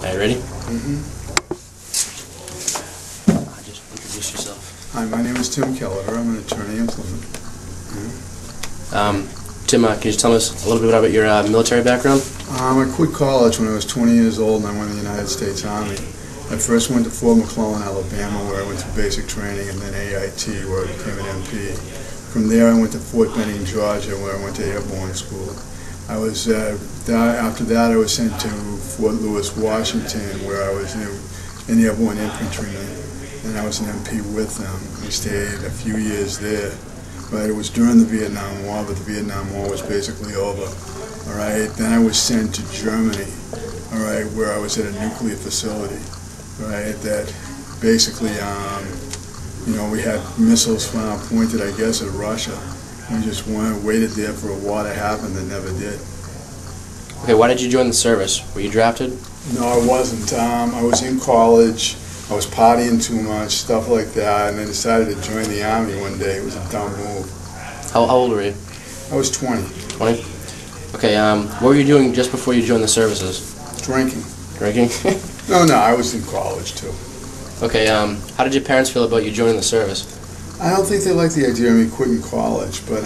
Are you ready? Mm-hmm. Just introduce yourself. Hi, my name is Tim Kellener. I'm an attorney in Plymouth. Tim, can you just tell us a little bit about your military background? I quit college when I was 20 years old and I went to the United States Army. I first went to Fort McClellan, Alabama, where I went through basic training, and then AIT, where I became an MP. From there, I went to Fort Benning, Georgia, where I went to airborne school. I was after that, I was sent to Fort Lewis, Washington, where I was an airborne infantryman, and I was an MP with them. We stayed a few years there. But it was during the Vietnam War, but the Vietnam War was basically over. All right. Then I was sent to Germany. All right, where I was at a nuclear facility. All right, that basically, we had missiles pointed, I guess, at Russia. We just waited there for a war to happen that never did. Okay, why did you join the service? Were you drafted? No, I wasn't. I was in college. I was partying too much, stuff like that, and I decided to join the Army one day. It was a dumb move. How old were you? I was 20. 20? Okay, what were you doing just before you joined the services? Drinking. Drinking? No, I was in college too. Okay, how did your parents feel about you joining the service? I don't think they liked the idea of me quitting college, but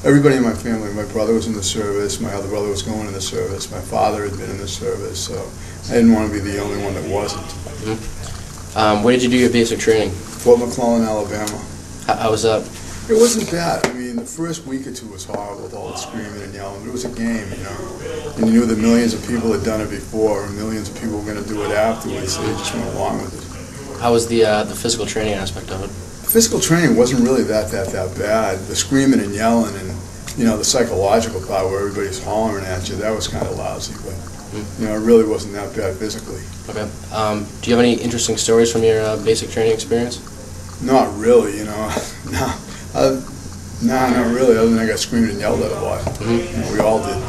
everybody in my family, my brother was in the service, my other brother was going in the service, my father had been in the service, so I didn't want to be the only one that wasn't. Mm-hmm. Where did you do your basic training? Fort McClellan, Alabama. How was that? It wasn't bad. I mean, the first week or two was horrible with all the screaming and yelling, but it was a game, And you knew that millions of people had done it before, and millions of people were going to do it afterwards, so they just went along with it. How was the physical training aspect of it? Physical training wasn't really that bad. The screaming and yelling and, the psychological part where everybody's hollering at you, that was kind of lousy, but, it really wasn't that bad physically. Okay. Do you have any interesting stories from your basic training experience? Not really, No. Not really, other than I got screamed and yelled at a lot. We all did.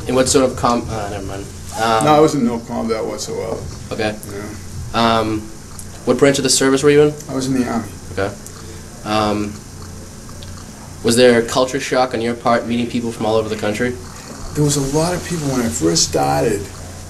And what sort of never mind. No, I was in no combat whatsoever. Okay. What branch of the service were you in? I was in the Army. Okay. Was there a culture shock on your part meeting people from all over the country? There was a lot of people when I first started.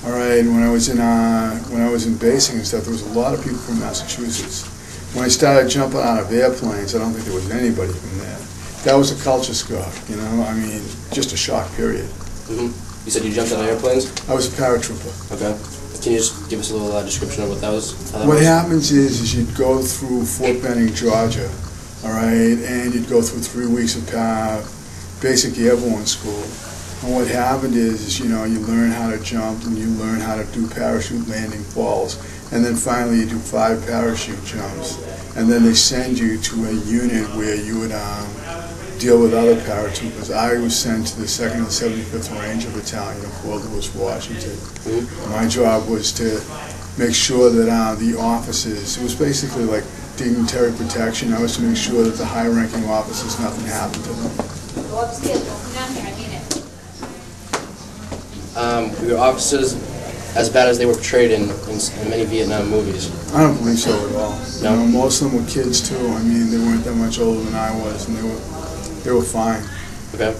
All right, when I was in basing and stuff, there was a lot of people from Massachusetts. When I started jumping out of airplanes, I don't think there was anybody from there. That was a culture shock, I mean, just a shock, period. You said you jumped out of airplanes? I was a paratrooper. Okay. Can you just give us a little description of what that was? What happens is you'd go through Fort Benning, Georgia, all right, and you'd go through 3 weeks of basic airborne school. And what happened is, you learn how to jump and you learn how to do parachute landing falls. And then finally you do 5 parachute jumps. And then they send you to a unit where you would deal with other paratroopers. I was sent to the 2nd and 75th Ranger Battalion of Fort Lewis, Washington. My job was to make sure that the officers, it was basically like dignitary protection. I was to make sure that the high-ranking officers, nothing happened to them. Go upstairs, don't come down here, I mean it. Were your officers as bad as they were portrayed in many Vietnam movies? I don't believe so at all. No? Most of them were kids too. I mean, they weren't that much older than I was, and they were fine. Okay.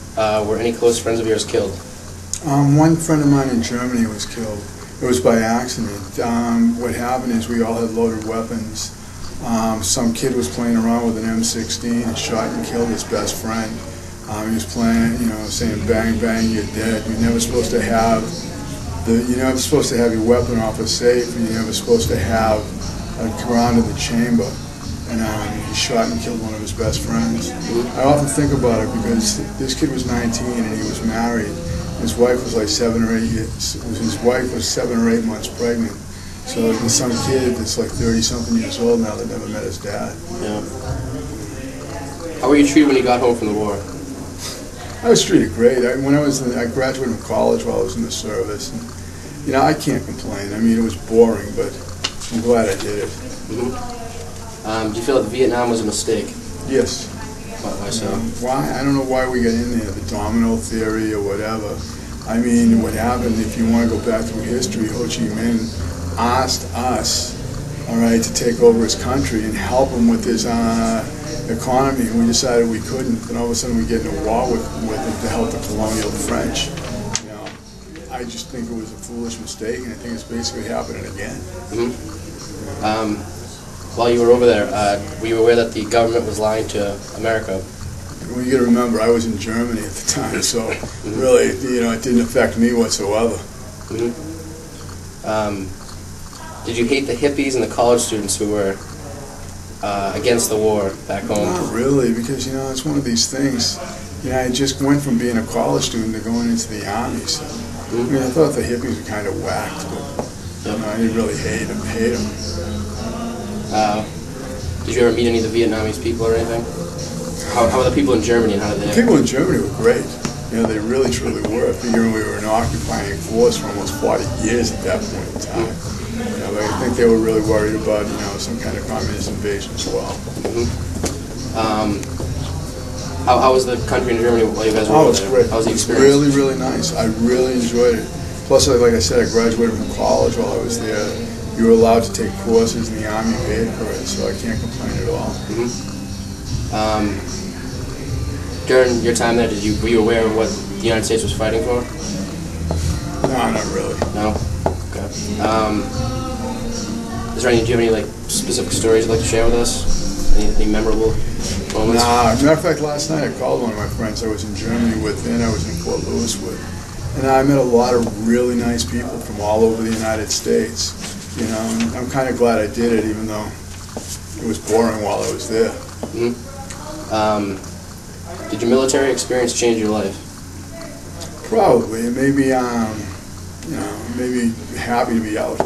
Were any close friends of yours killed? One friend of mine in Germany was killed. It was by accident. What happened is we all had loaded weapons. Some kid was playing around with an M16 and shot and killed his best friend. He was playing, saying "bang bang, you're dead." You're never supposed to have your weapon off a safe, and you're never supposed to have a round in the chamber. And he shot and killed one of his best friends. I often think about it because this kid was 19 and he was married. His wife was like 7 or 8 years. His wife was 7 or 8 months pregnant. So there's some kid that's like 30-something years old now that never met his dad. Yeah. How were you treated when you got home from the war? I was treated great. I graduated from college while I was in the service. And, I can't complain. I mean, it was boring, but I'm glad I did it. Do you feel that Vietnam was a mistake? Yes. Why so? Why? I don't know why we got in there, the domino theory or whatever. I mean, what happened, if you want to go back through history, Ho Chi Minh asked us, all right, to take over his country and help him with his economy, and we decided we couldn't, and all of a sudden we get in a war with him to help the colonial French. I I just think it was a foolish mistake, and I think it's basically happening again. While you were over there, were you aware that the government was lying to America? Well, you got to remember, I was in Germany at the time, so really, it didn't affect me whatsoever. Did you hate the hippies and the college students who were against the war back home? Not really, because it's one of these things. I just went from being a college student to going into the Army, so I thought the hippies were kind of whacked, but I didn't really hate them. Did you ever meet any of the Vietnamese people or anything? How were the people in Germany, and how did they? The people in Germany were great. They really truly were. Figuring we were an occupying force for almost 40 years at that point in time. But I think they were really worried about some kind of communist invasion as well. How was the country in Germany while you guys were over there? Great. How was the It was experience? really, really nice. I really enjoyed it. Plus, like I said, I graduated from college while I was there. You were allowed to take courses, and the Army paid for it, so I can't complain at all. During your time there, were you aware of what the United States was fighting for? No, not really. No? Okay. Do you have any specific stories you'd like to share with us? Any memorable moments? Nah, as a matter of fact, last night I called one of my friends I was in Germany with, and I was in Fort Lewis with. And I met a lot of really nice people from all over the United States. And I'm kind of glad I did it, even though it was boring while I was there. Did your military experience change your life? Probably. It made me, maybe happy to be out.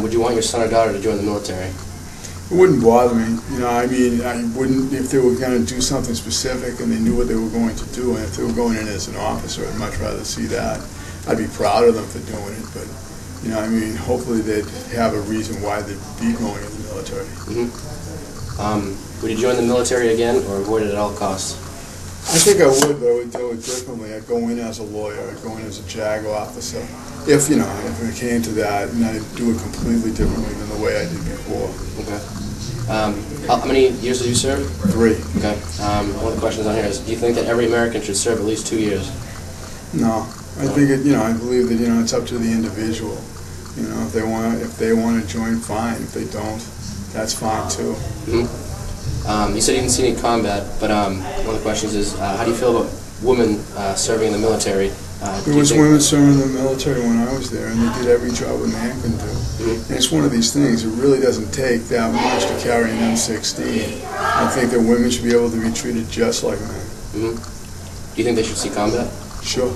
Would you want your son or daughter to join the military? It wouldn't bother me. I wouldn't, if they were going to do something specific and they knew what they were going to do, and if they were going in as an officer, I'd much rather see that. I'd be proud of them for doing it, but, hopefully they'd have a reason why they'd be going in the military. Would you join the military again, or avoid it at all costs? I think I would, but I would do it differently. I'd go in as a lawyer. I'd go in as a JAG officer. If it came to that, and I'd do it completely differently than the way I did before. Okay. How many years did you serve? 3. Okay. One of the questions on here is, do you think that every American should serve at least 2 years? No. I think I believe that, it's up to the individual. If they want to join, fine. If they don't, that's fine too. You said you didn't see any combat, but one of the questions is, how do you feel about women serving in the military? There was women serving in the military when I was there, and they did every job a man can do. And it's one of these things, it really doesn't take that much to carry an M16. I think that women should be able to be treated just like men. Do you think they should see combat? Sure.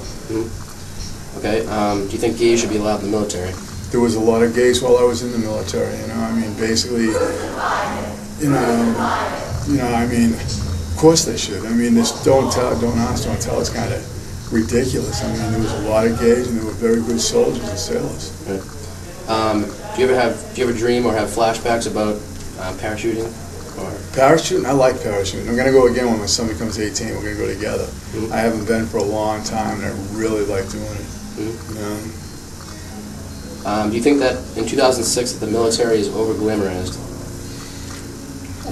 Okay. Do you think gays should be allowed in the military? There was a lot of gays while I was in the military, basically, of course they should. This don't ask, don't tell, it's kind of ridiculous. There was a lot of gays, and they were very good soldiers and sailors. Right. Do you ever dream or have flashbacks about parachuting? Parachuting? I like parachuting. I'm going to go again when my son becomes 18. We're going to go together. I haven't been for a long time, and I really like doing it. Do you think that in 2006 that the military is over-glamorized?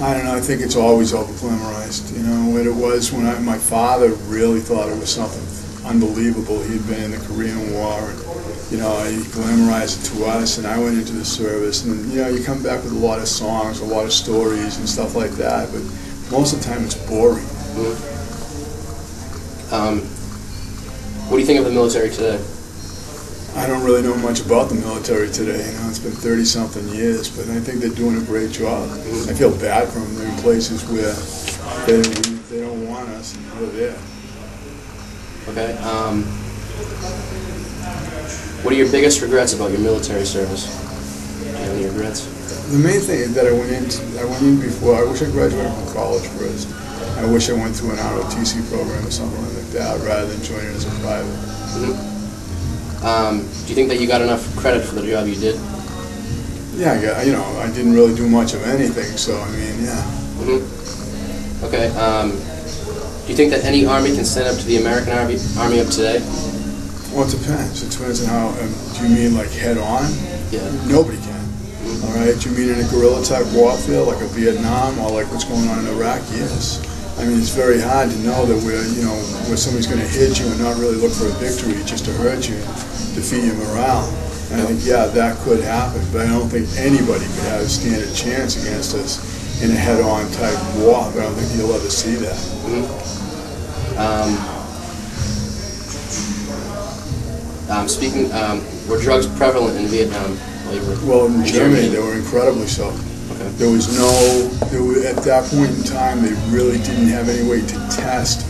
I don't know. I think it's always over-glamorized. What it was when my father really thought it was something unbelievable. He'd been in the Korean War, and he glamorized it to us, and I went into the service, and you come back with a lot of songs, a lot of stories, and stuff like that, but most of the time it's boring. What do you think of the military today? I don't really know much about the military today. It's been 30-something years, but I think they're doing a great job. I feel bad for them. They're in places where they don't want us, and we're there. Okay. What are your biggest regrets about your military service? Do you have any regrets? The main thing is that I went in before. I wish I graduated from college first. I wish I went through an ROTC program or something like that, rather than joining as a private. Do you think that you got enough credit for the job you did? Yeah, I didn't really do much of anything, so yeah. Okay. Do you think that any Army can stand up to the American Army of today? Well, it depends. It depends on how. Do you mean like head on? Yeah. Nobody can. All right. Do you mean in a guerrilla type warfare like a Vietnam or like what's going on in Iraq? Yes. I mean, it's very hard to know that where somebody's going to hit you and not really look for a victory, just to hurt you and defeat your morale. And I think, yeah, that could happen, but I don't think anybody could have a standard chance against us in a head-on type war. But I don't think you'll ever see that. Were drugs prevalent in Vietnam? Well, in Germany, they were incredibly so. Okay. At that point in time, they really didn't have any way to test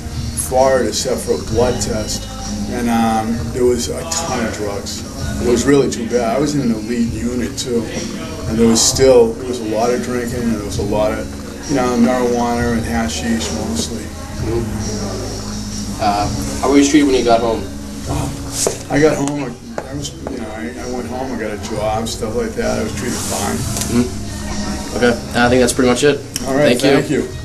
for it except for a blood test. And there was a ton of drugs. It was really too bad. I was in an elite unit too. And there was a lot of drinking, and there was a lot of, marijuana and hashish mostly. How were you treated when you got home? I got home, I went home, I got a job, stuff like that. I was treated fine. Okay, I think that's pretty much it. All right, Thank you. Thank you.